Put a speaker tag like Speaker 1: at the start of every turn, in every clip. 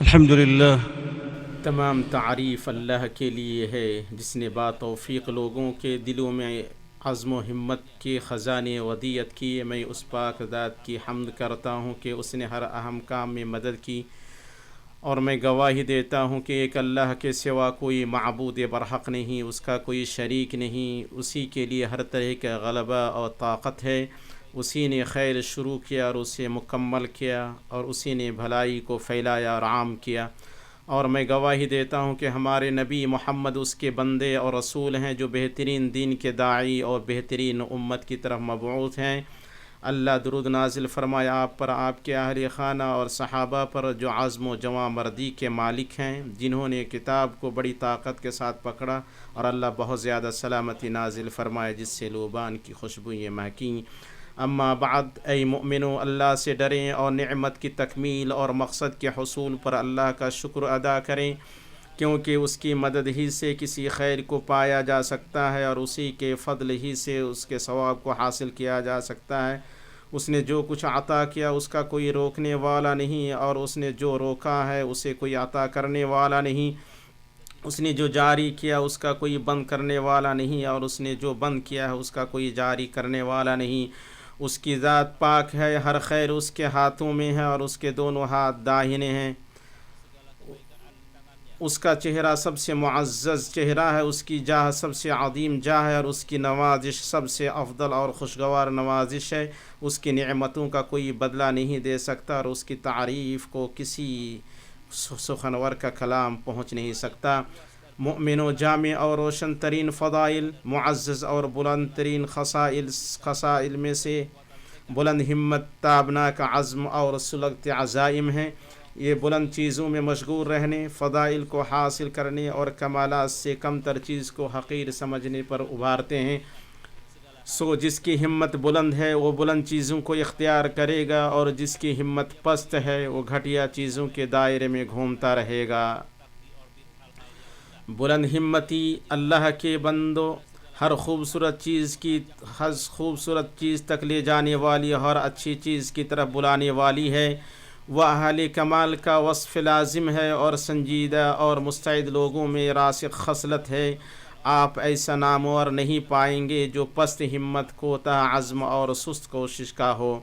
Speaker 1: الحمدللہ
Speaker 2: تمام تعریف اللہ کے لیے ہے جس نے با توفیق لوگوں کے دلوں میں عزم و ہمت کے خزانے ودیت کیے۔ میں اس پاک ذات کی حمد کرتا ہوں کہ اس نے ہر اہم کام میں مدد کی، اور میں گواہی دیتا ہوں کہ ایک اللہ کے سوا کوئی معبود برحق نہیں، اس کا کوئی شریک نہیں، اسی کے لیے ہر طرح کا غلبہ اور طاقت ہے۔ اسی نے خیر شروع کیا اور اسے مکمل کیا، اور اسی نے بھلائی کو پھیلایا اور عام کیا۔ اور میں گواہی دیتا ہوں کہ ہمارے نبی محمد اس کے بندے اور رسول ہیں، جو بہترین دین کے داعی اور بہترین امت کی طرف مبعوث ہیں۔ اللہ درود نازل فرمائے آپ پر، آپ کے اہل خانہ اور صحابہ پر، جو عزم و جواں مردی کے مالک ہیں، جنہوں نے کتاب کو بڑی طاقت کے ساتھ پکڑا، اور اللہ بہت زیادہ سلامتی نازل فرمائے جس سے لوبان کی خوشبوئیں مہکیں۔ اما بعد، اے مؤمنو، اللہ سے ڈریں اور نعمت کی تکمیل اور مقصد کے حصول پر اللہ کا شکر ادا کریں، کیونکہ اس کی مدد ہی سے کسی خیر کو پایا جا سکتا ہے، اور اسی کے فضل ہی سے اس کے ثواب کو حاصل کیا جا سکتا ہے۔ اس نے جو کچھ عطا کیا اس کا کوئی روکنے والا نہیں، اور اس نے جو روکا ہے اسے کوئی عطا کرنے والا نہیں۔ اس نے جو جاری کیا اس کا کوئی بند کرنے والا نہیں، اور اس نے جو بند کیا ہے اس کا کوئی جاری کرنے والا نہیں۔ اس کی ذات پاک ہے، ہر خیر اس کے ہاتھوں میں ہے، اور اس کے دونوں ہاتھ داہنے ہیں۔ اس کا چہرہ سب سے معزز چہرہ ہے، اس کی جاہ سب سے عظیم جاہ ہے، اور اس کی نوازش سب سے افضل اور خوشگوار نوازش ہے۔ اس کی نعمتوں کا کوئی بدلہ نہیں دے سکتا، اور اس کی تعریف کو کسی سخنور کا کلام پہنچ نہیں سکتا۔ مؤمنو، جامع اور روشن ترین فضائل، معزز اور بلند ترین خصائل میں سے بلند ہمت، تابناک عزم اور سلگتے عزائم ہیں۔ یہ بلند چیزوں میں مشغول رہنے، فضائل کو حاصل کرنے اور کمالات سے کم تر چیز کو حقیر سمجھنے پر ابھارتے ہیں۔ سو جس کی ہمت بلند ہے وہ بلند چیزوں کو اختیار کرے گا، اور جس کی ہمت پست ہے وہ گھٹیا چیزوں کے دائرے میں گھومتا رہے گا۔ بلند ہمتی اللہ کے بندو، ہر خوبصورت چیز تک لے جانے والی، ہر اچھی چیز کی طرف بلانے والی ہے۔ وہ اہل کمال کا وصف لازم ہے، اور سنجیدہ اور مستعد لوگوں میں راسخ خصلت ہے۔ آپ ایسا نامور نہیں پائیں گے جو پست ہمت، کوتاہ عزم اور سست کوشش کا ہو۔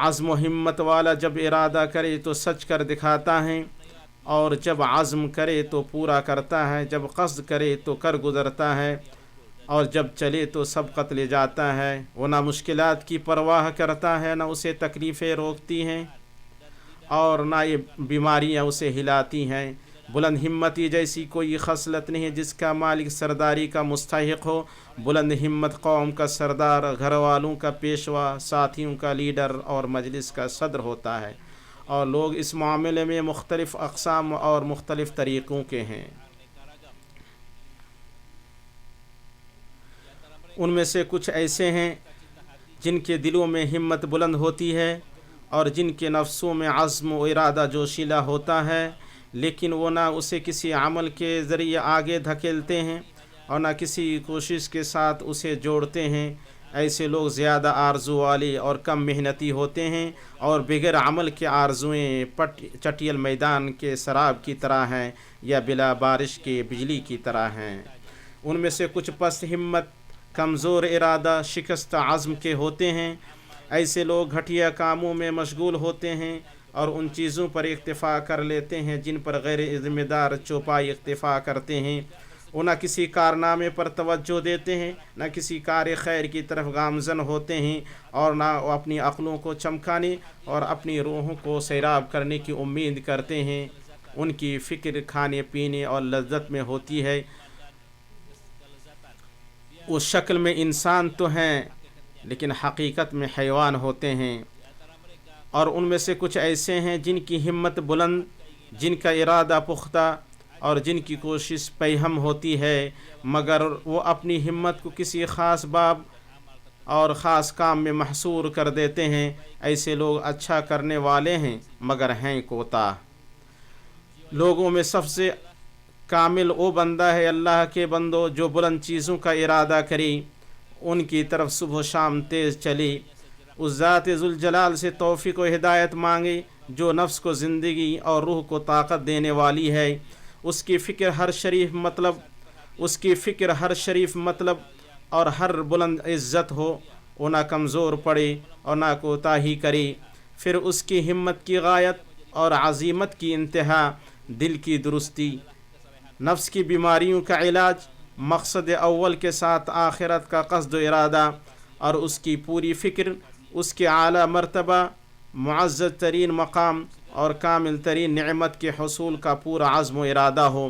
Speaker 2: عزم و ہمت والا جب ارادہ کرے تو سچ کر دکھاتا ہے، اور جب عزم کرے تو پورا کرتا ہے، جب قصد کرے تو کر گزرتا ہے، اور جب چلے تو سبقت لے جاتا ہے۔ وہ نہ مشکلات کی پرواہ کرتا ہے، نہ اسے تکلیفیں روکتی ہیں، اور نہ یہ بیماریاں اسے ہلاتی ہیں۔ بلند ہمتی جیسی کوئی خصلت نہیں جس کا مالک سرداری کا مستحق ہو۔ بلند ہمت قوم کا سردار، گھر والوں کا پیشوا، ساتھیوں کا لیڈر اور مجلس کا صدر ہوتا ہے، اور لوگ اس معاملے میں مختلف اقسام اور مختلف طریقوں کے ہیں۔ ان میں سے کچھ ایسے ہیں جن کے دلوں میں ہمت بلند ہوتی ہے، اور جن کے نفسوں میں عزم و ارادہ جوشیلا ہوتا ہے، لیکن وہ نہ اسے کسی عمل کے ذریعے آگے دھکیلتے ہیں، اور نہ کسی کوشش کے ساتھ اسے جوڑتے ہیں۔ ایسے لوگ زیادہ آرزو والے اور کم محنتی ہوتے ہیں، اور بغیر عمل کے آرزویں چٹیل میدان کے سراب کی طرح ہیں، یا بلا بارش کے بجلی کی طرح ہیں۔ ان میں سے کچھ پست ہمت، کمزور ارادہ، شکست عزم کے ہوتے ہیں۔ ایسے لوگ گھٹیا کاموں میں مشغول ہوتے ہیں، اور ان چیزوں پر اکتفا کر لیتے ہیں جن پر غیر ذمہ دار چوپائی اکتفا کرتے ہیں۔ وہ نہ کسی کارنامے پر توجہ دیتے ہیں، نہ کسی کار خیر کی طرف گامزن ہوتے ہیں، اور نہ وہ اپنی عقلوں کو چمکانے اور اپنی روحوں کو سیراب کرنے کی امید کرتے ہیں۔ ان کی فکر کھانے پینے اور لذت میں ہوتی ہے۔ اس شکل میں انسان تو ہیں، لیکن حقیقت میں حیوان ہوتے ہیں۔ اور ان میں سے کچھ ایسے ہیں جن کی ہمت بلند، جن کا ارادہ پختہ، اور جن کی کوشش پیہم ہوتی ہے، مگر وہ اپنی ہمت کو کسی خاص باب اور خاص کام میں محصور کر دیتے ہیں۔ ایسے لوگ اچھا کرنے والے ہیں، مگر ہیں کوتاہ۔ لوگوں میں سب سے کامل وہ بندہ ہے اللہ کے بندو جو بلند چیزوں کا ارادہ کرے، ان کی طرف صبح و شام تیز چلے، اس ذات ذوالجلال سے توفیق و ہدایت مانگے جو نفس کو زندگی اور روح کو طاقت دینے والی ہے، اس کی فکر ہر شریف مطلب اور ہر بلند عزت ہو، وہ نہ کمزور پڑے اور نہ کوتاہی کرے۔ پھر اس کی ہمت کی غایت اور عزیمت کی انتہا دل کی درستی، نفس کی بیماریوں کا علاج، مقصد اول کے ساتھ آخرت کا قصد و ارادہ، اور اس کی پوری فکر اس کے اعلیٰ مرتبہ، معزز ترین مقام اور کامل ترین نعمت کے حصول کا پورا عزم و ارادہ ہو۔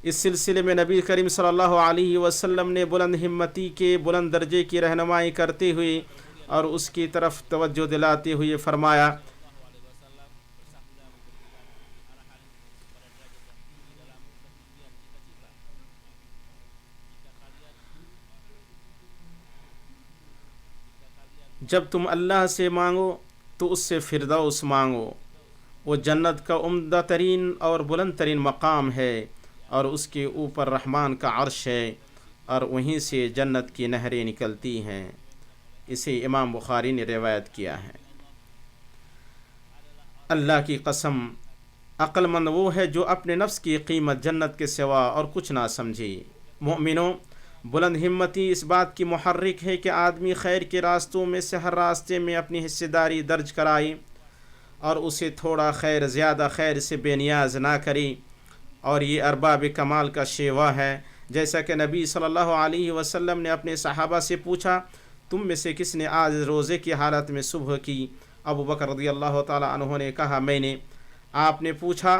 Speaker 2: اس سلسلے میں نبی کریم صلی اللہ علیہ وسلم نے بلند ہمتی کے بلند درجے کی رہنمائی کرتے ہوئے اور اس کی طرف توجہ دلاتے ہوئے فرمایا، جب تم اللہ سے مانگو تو اس سے فردوس مانگو، وہ جنت کا عمدہ ترین اور بلند ترین مقام ہے اور اس کے اوپر رحمان کا عرش ہے اور وہیں سے جنت کی نہریں نکلتی ہیں۔ اسے امام بخاری نے روایت کیا ہے۔ اللہ کی قسم، عقل مند وہ ہے جو اپنے نفس کی قیمت جنت کے سوا اور کچھ نہ سمجھے۔ مومنوں، بلند ہمتی اس بات کی محرک ہے کہ آدمی خیر کے راستوں میں سے ہر راستے میں اپنی حصہ داری درج کرائے اور اسے تھوڑا خیر زیادہ خیر سے بے نیاز نہ کرے، اور یہ ارباب کمال کا شیوا ہے۔ جیسا کہ نبی صلی اللہ علیہ وسلم نے اپنے صحابہ سے پوچھا، تم میں سے کس نے آج روزے کی حالت میں صبح کی؟ ابو بکر رضی اللہ تعالی عنہ نے کہا، میں نے۔ آپ نے پوچھا،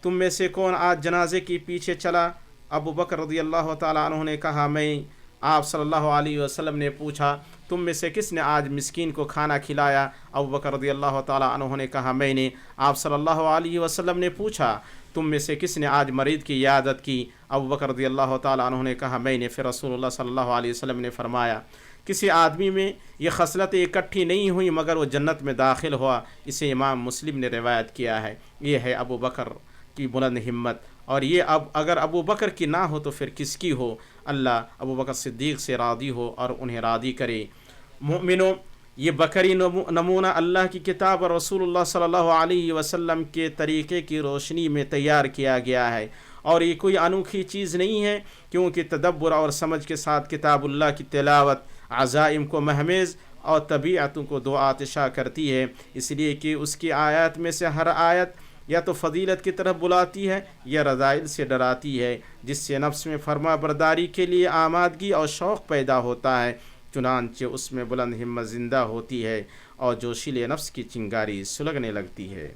Speaker 2: تم میں سے کون آج جنازے کے پیچھے چلا؟ ابو بکر رضی اللہ تعالی عنہ نے کہا، میں۔ آپ صلی اللہ علیہ وسلم نے پوچھا، تم میں سے کس نے آج مسکین کو کھانا کھلایا؟ ابو بکر رضی اللہ تعالی عنہ نے کہا، میں نے۔ آپ صلی اللہ علیہ وسلم نے پوچھا، تم میں سے کس نے آج مریض کی عیادت کی؟ ابو بکر رضی اللہ تعالی عنہ نے کہا، میں نے۔ پھر رسول اللہ صلی اللہ علیہ وسلم نے فرمایا، کسی آدمی میں یہ خصلتیں اکٹھی نہیں ہوئیں مگر وہ جنت میں داخل ہوا۔ اسے امام مسلم نے روایت کیا ہے۔ یہ ہے ابو بکر کی بلند ہمت، اور یہ اگر ابو بکر کی نہ ہو تو پھر کس کی ہو؟ اللہ ابو بکر صدیق سے راضی ہو اور انہیں راضی کرے۔ مومنوں، یہ بکری نمونہ اللہ کی کتاب اور رسول اللہ صلی اللہ علیہ وسلم کے طریقے کی روشنی میں تیار کیا گیا ہے، اور یہ کوئی انوکھی چیز نہیں ہے، کیونکہ تدبر اور سمجھ کے ساتھ کتاب اللہ کی تلاوت عزائم کو مہمیز اور طبیعتوں کو دو آتشا کرتی ہے، اس لیے کہ اس کی آیات میں سے ہر آیت یا تو فضیلت کی طرف بلاتی ہے یا رذائل سے ڈراتی ہے، جس سے نفس میں فرما برداری کے لیے آمادگی اور شوق پیدا ہوتا ہے، چنانچہ اس میں بلند ہمت زندہ ہوتی ہے اور جوشیل نفس کی چنگاری سلگنے لگتی ہے۔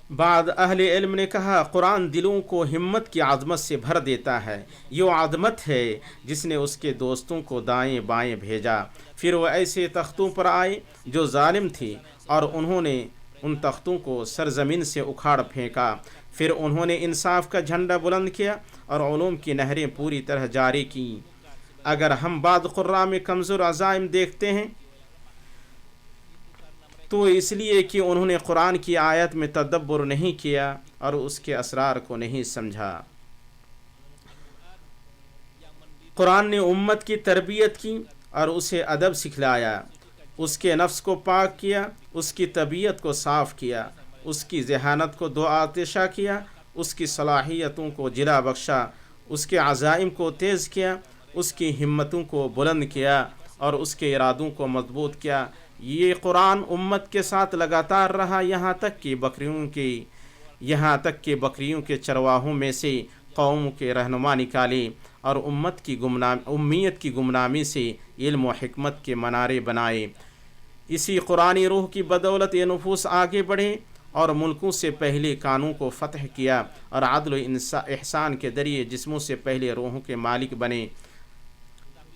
Speaker 2: بعد اہل علم نے کہا، قرآن دلوں کو ہمت کی عظمت سے بھر دیتا ہے۔ یہ عظمت ہے جس نے اس کے دوستوں کو دائیں بائیں بھیجا، پھر وہ ایسے تختوں پر آئے جو ظالم تھی اور انہوں نے ان تختوں کو سرزمین سے اکھاڑ پھینکا، پھر انہوں نے انصاف کا جھنڈا بلند کیا اور علوم کی نہریں پوری طرح جاری کیں۔ اگر ہم بعض قراء میں کمزور عزائم دیکھتے ہیں تو اس لیے کہ انہوں نے قرآن کی آیت میں تدبر نہیں کیا اور اس کے اسرار کو نہیں سمجھا۔ قرآن نے امت کی تربیت کی اور اسے ادب سکھلایا، اس کے نفس کو پاک کیا، اس کی طبیعت کو صاف کیا، اس کی ذہانت کو دو آتشا کیا، اس کی صلاحیتوں کو جلا بخشا، اس کے عزائم کو تیز کیا، اس کی ہمتوں کو بلند کیا اور اس کے ارادوں کو مضبوط کیا۔ یہ قرآن امت کے ساتھ لگاتار رہا، یہاں تک کہ بکریوں کے چرواہوں میں سے قوم کے رہنما نکالے اور امیت کی گمنامی سے علم و حکمت کے منارے بنائے۔ اسی قرآنی روح کی بدولت یہ نفوس آگے بڑھے اور ملکوں سے پہلے کانوں کو فتح کیا اور عدل و احسان کے ذریعے جسموں سے پہلے روحوں کے مالک بنے۔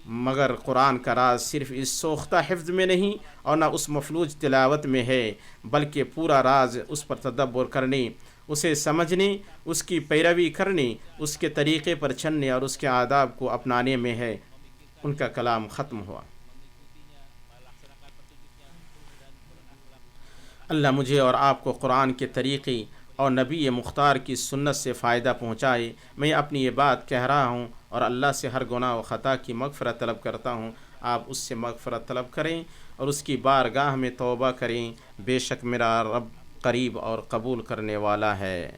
Speaker 2: مگر قرآن کا راز صرف اس سوختہ حفظ میں نہیں اور نہ اس مفلوج تلاوت میں ہے، بلکہ پورا راز اس پر تدبر کرنے، اسے سمجھنے، اس کی پیروی کرنے، اس کے طریقے پر چلنے اور اس کے آداب کو اپنانے میں ہے۔ ان کا کلام ختم ہوا۔ اللہ مجھے اور آپ کو قرآن کے طریقے اور نبی مختار کی سنت سے فائدہ پہنچائے۔ میں اپنی یہ بات کہہ رہا ہوں اور اللہ سے ہر گناہ و خطا کی مغفرت طلب کرتا ہوں۔ آپ اس سے مغفرت طلب کریں اور اس کی بارگاہ میں توبہ کریں، بے شک میرا رب قریب اور قبول کرنے والا ہے۔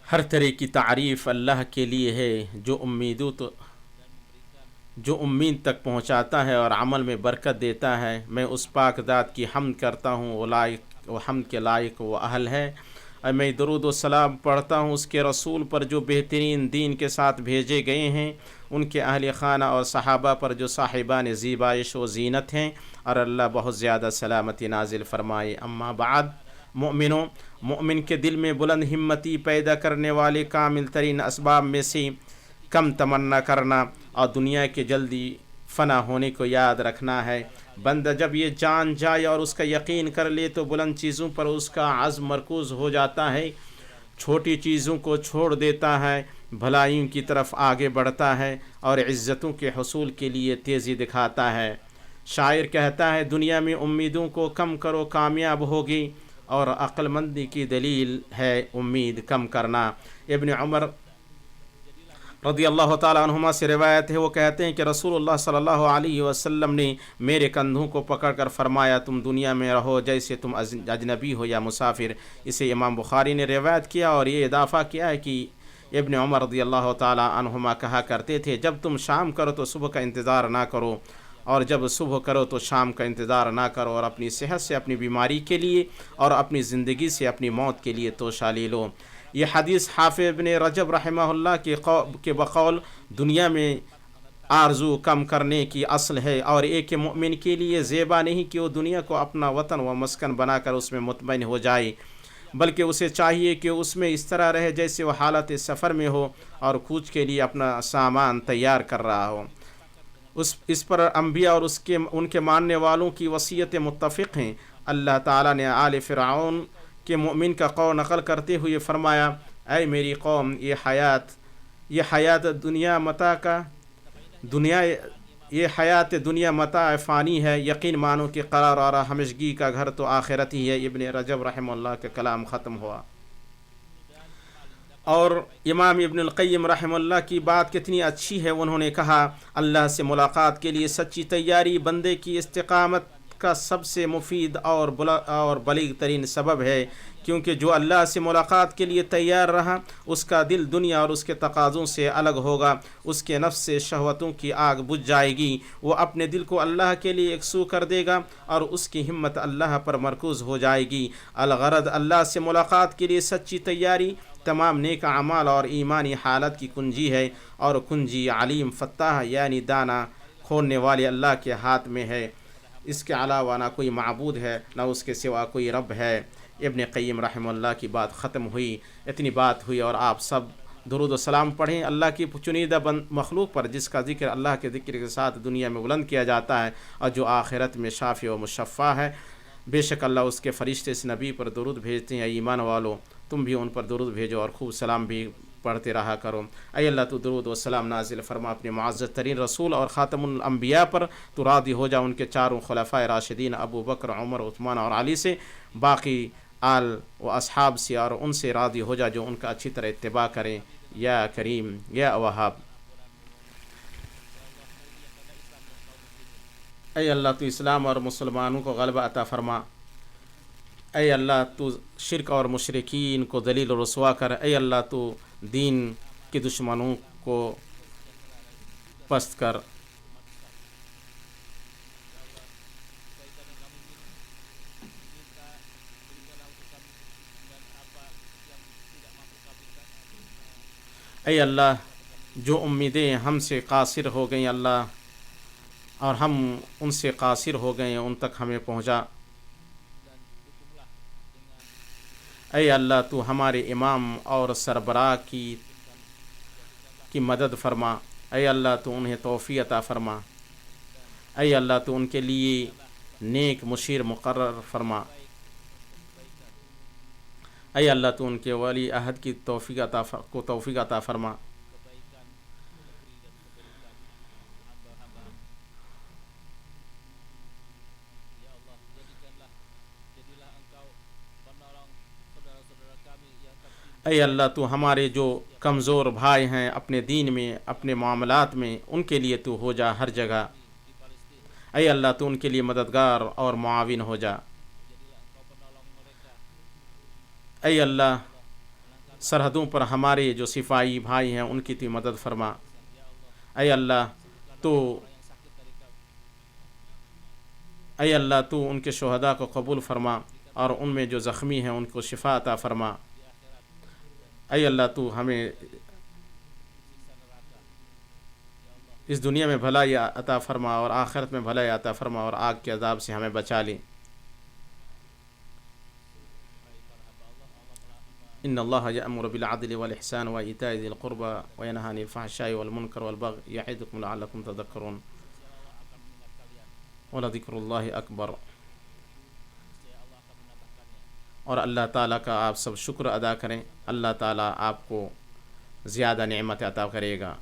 Speaker 2: ہر طرح کی تعریف اللہ کے لیے ہے جو امید تک پہنچاتا ہے اور عمل میں برکت دیتا ہے۔ میں اس پاک ذات کی حمد کرتا ہوں، وہ حمد کے لائق وہ اہل ہے، اور میں درود و سلام پڑھتا ہوں اس کے رسول پر جو بہترین دین کے ساتھ بھیجے گئے ہیں، ان کے اہل خانہ اور صحابہ پر جو صاحبان زیبائش و زینت ہیں، اور اللہ بہت زیادہ سلامتی نازل فرمائے۔ اما بعد، مومن کے دل میں بلند ہمتی پیدا کرنے والے کامل ترین اسباب میں سے کم تمنا کرنا اور دنیا کے جلدی فنا ہونے کو یاد رکھنا ہے۔ بندہ جب یہ جان جائے اور اس کا یقین کر لے تو بلند چیزوں پر اس کا عزم مرکوز ہو جاتا ہے، چھوٹی چیزوں کو چھوڑ دیتا ہے، بھلائیوں کی طرف آگے بڑھتا ہے اور عزتوں کے حصول کے لیے تیزی دکھاتا ہے۔ شاعر کہتا ہے، دنیا میں امیدوں کو کم کرو کامیاب ہوگی، اور عقل مندی کی دلیل ہے امید کم کرنا۔ ابن عمر رضی اللہ تعالیٰ عنہما سے روایت ہے، وہ کہتے ہیں کہ رسول اللہ صلی اللہ علیہ وسلم نے میرے کندھوں کو پکڑ کر فرمایا، تم دنیا میں رہو جیسے تم اجنبی ہو یا مسافر۔ اسے امام بخاری نے روایت کیا اور یہ اضافہ کیا ہے کہ ابن عمر رضی اللہ تعالیٰ عنہما کہا کرتے تھے، جب تم شام کرو تو صبح کا انتظار نہ کرو، اور جب صبح کرو تو شام کا انتظار نہ کرو، اور اپنی صحت سے اپنی بیماری کے لیے اور اپنی زندگی سے اپنی موت کے لیے توشہ لے لو۔ یہ حدیث حافظ ابن رجب رحمہ اللہ کے بقول دنیا میں آرزو کم کرنے کی اصل ہے، اور ایک مومن کے لیے زیبا نہیں کہ وہ دنیا کو اپنا وطن و مسکن بنا کر اس میں مطمئن ہو جائے، بلکہ اسے چاہیے کہ اس میں اس طرح رہے جیسے وہ حالت سفر میں ہو اور کوچ کے لیے اپنا سامان تیار کر رہا ہو۔ اس پر انبیاء اور ان کے ماننے والوں کی وصیت متفق ہیں۔ اللہ تعالیٰ نے آل فرعون کے مومن کا قول نقل کرتے ہوئے فرمایا، اے میری قوم، یہ حیات دنیا متاع فانی ہے، یقین مانو کہ قرار اور ہمیشگی کا گھر تو آخرت ہی ہے۔ ابن رجب رحمہ اللہ کا کلام ختم ہوا۔ اور امام ابن القیم رحمہ اللہ کی بات کتنی اچھی ہے، انہوں نے کہا، اللہ سے ملاقات کے لیے سچی تیاری بندے کی استقامت کا سب سے مفید اور بلیغ ترین سبب ہے، کیونکہ جو اللہ سے ملاقات کے لیے تیار رہا اس کا دل دنیا اور اس کے تقاضوں سے الگ ہوگا، اس کے نفس سے شہوتوں کی آگ بجھ جائے گی، وہ اپنے دل کو اللہ کے لیے یکسو کر دے گا اور اس کی ہمت اللہ پر مرکوز ہو جائے گی۔ الغرض اللہ سے ملاقات کے لیے سچی تیاری تمام نیک اعمال اور ایمانی حالت کی کنجی ہے، اور کنجی علیم فتاح یعنی دانا کھولنے والے اللہ کے ہاتھ میں ہے۔ اس کے علاوہ نہ کوئی معبود ہے، نہ اس کے سوا کوئی رب ہے۔ ابن قیم رحمہ اللہ کی بات ختم ہوئی، اتنی بات ہوئی، اور آپ سب درود و سلام پڑھیں اللہ کی چنیدہ مخلوق پر، جس کا ذکر اللہ کے ذکر کے ساتھ دنیا میں بلند کیا جاتا ہے اور جو آخرت میں شافع و مشفع ہے۔ بے شک اللہ اس کے فرشتے اس نبی پر درود بھیجتے ہیں۔ ایمان والو، تم بھی ان پر درود بھیجو اور خوب سلام بھی پڑھتے رہا کرو۔ اے اللہ، تو درود و سلام نازل فرما اپنے معزز ترین رسول اور خاتم الانبیاء پر، تو راضی ہو جا ان کے چاروں خلفائے راشدین ابو بکر، عمر، عثمان اور علی سے، باقی آل و اصحاب سے، اور ان سے راضی ہو جا جو ان کا اچھی طرح اتباع کریں، یا کریم یا وہاب۔ اے اللہ، تو اسلام اور مسلمانوں کو غلبہ عطا فرما۔ اے اللہ، تو شرک اور مشرکین کو ذلیل و رسوا کر۔ اے اللہ، تو دین کے دشمنوں کو پست کر۔ اے اللہ، جو امیدیں ہم سے قاصر ہو گئیں اللہ، اور ہم ان سے قاصر ہو گئے، ان تک ہمیں پہنچا۔ اے اللہ، تو ہمارے امام اور سربراہ کی مدد فرما۔ اے اللہ، تو انہیں توفیق عطا فرما۔ اے اللہ، تو ان کے لیے نیک مشیر مقرر فرما۔ اے اللہ، تو ان کے ولی عہد کی توفیق عطا فرما۔ اے اللہ تو ہمارے جو کمزور بھائی ہیں اپنے دین میں اپنے معاملات میں ان کے لیے تو ہو جا ہر جگہ. اے اللہ تو ان کے لیے مددگار اور معاون ہو جا. اے اللہ سرحدوں پر ہمارے جو صفائی بھائی ہیں ان کی تو مدد فرما. اے اللہ تو ان کے شہداء کو قبول فرما اور ان میں جو زخمی ہیں ان کو شفا عطا فرما. اے اللہ تو ہمیں اس دنیا میں بھلائی عطا فرما اور آخرت میں بھلائی عطا فرما اور آگ کے عذاب سے ہمیں بچا لے. ان اللہ یأمر بالعدل والاحسان وایتاء ذی القربى وینہی عن الفحشاء والمنکر والبغی یعظکم لعلکم تذکرون ولذکر اللہ اکبر. اور اللہ تعالیٰ کا آپ سب شکر ادا کریں. اللہ تعالیٰ آپ کو زیادہ نعمت عطا کرے گا.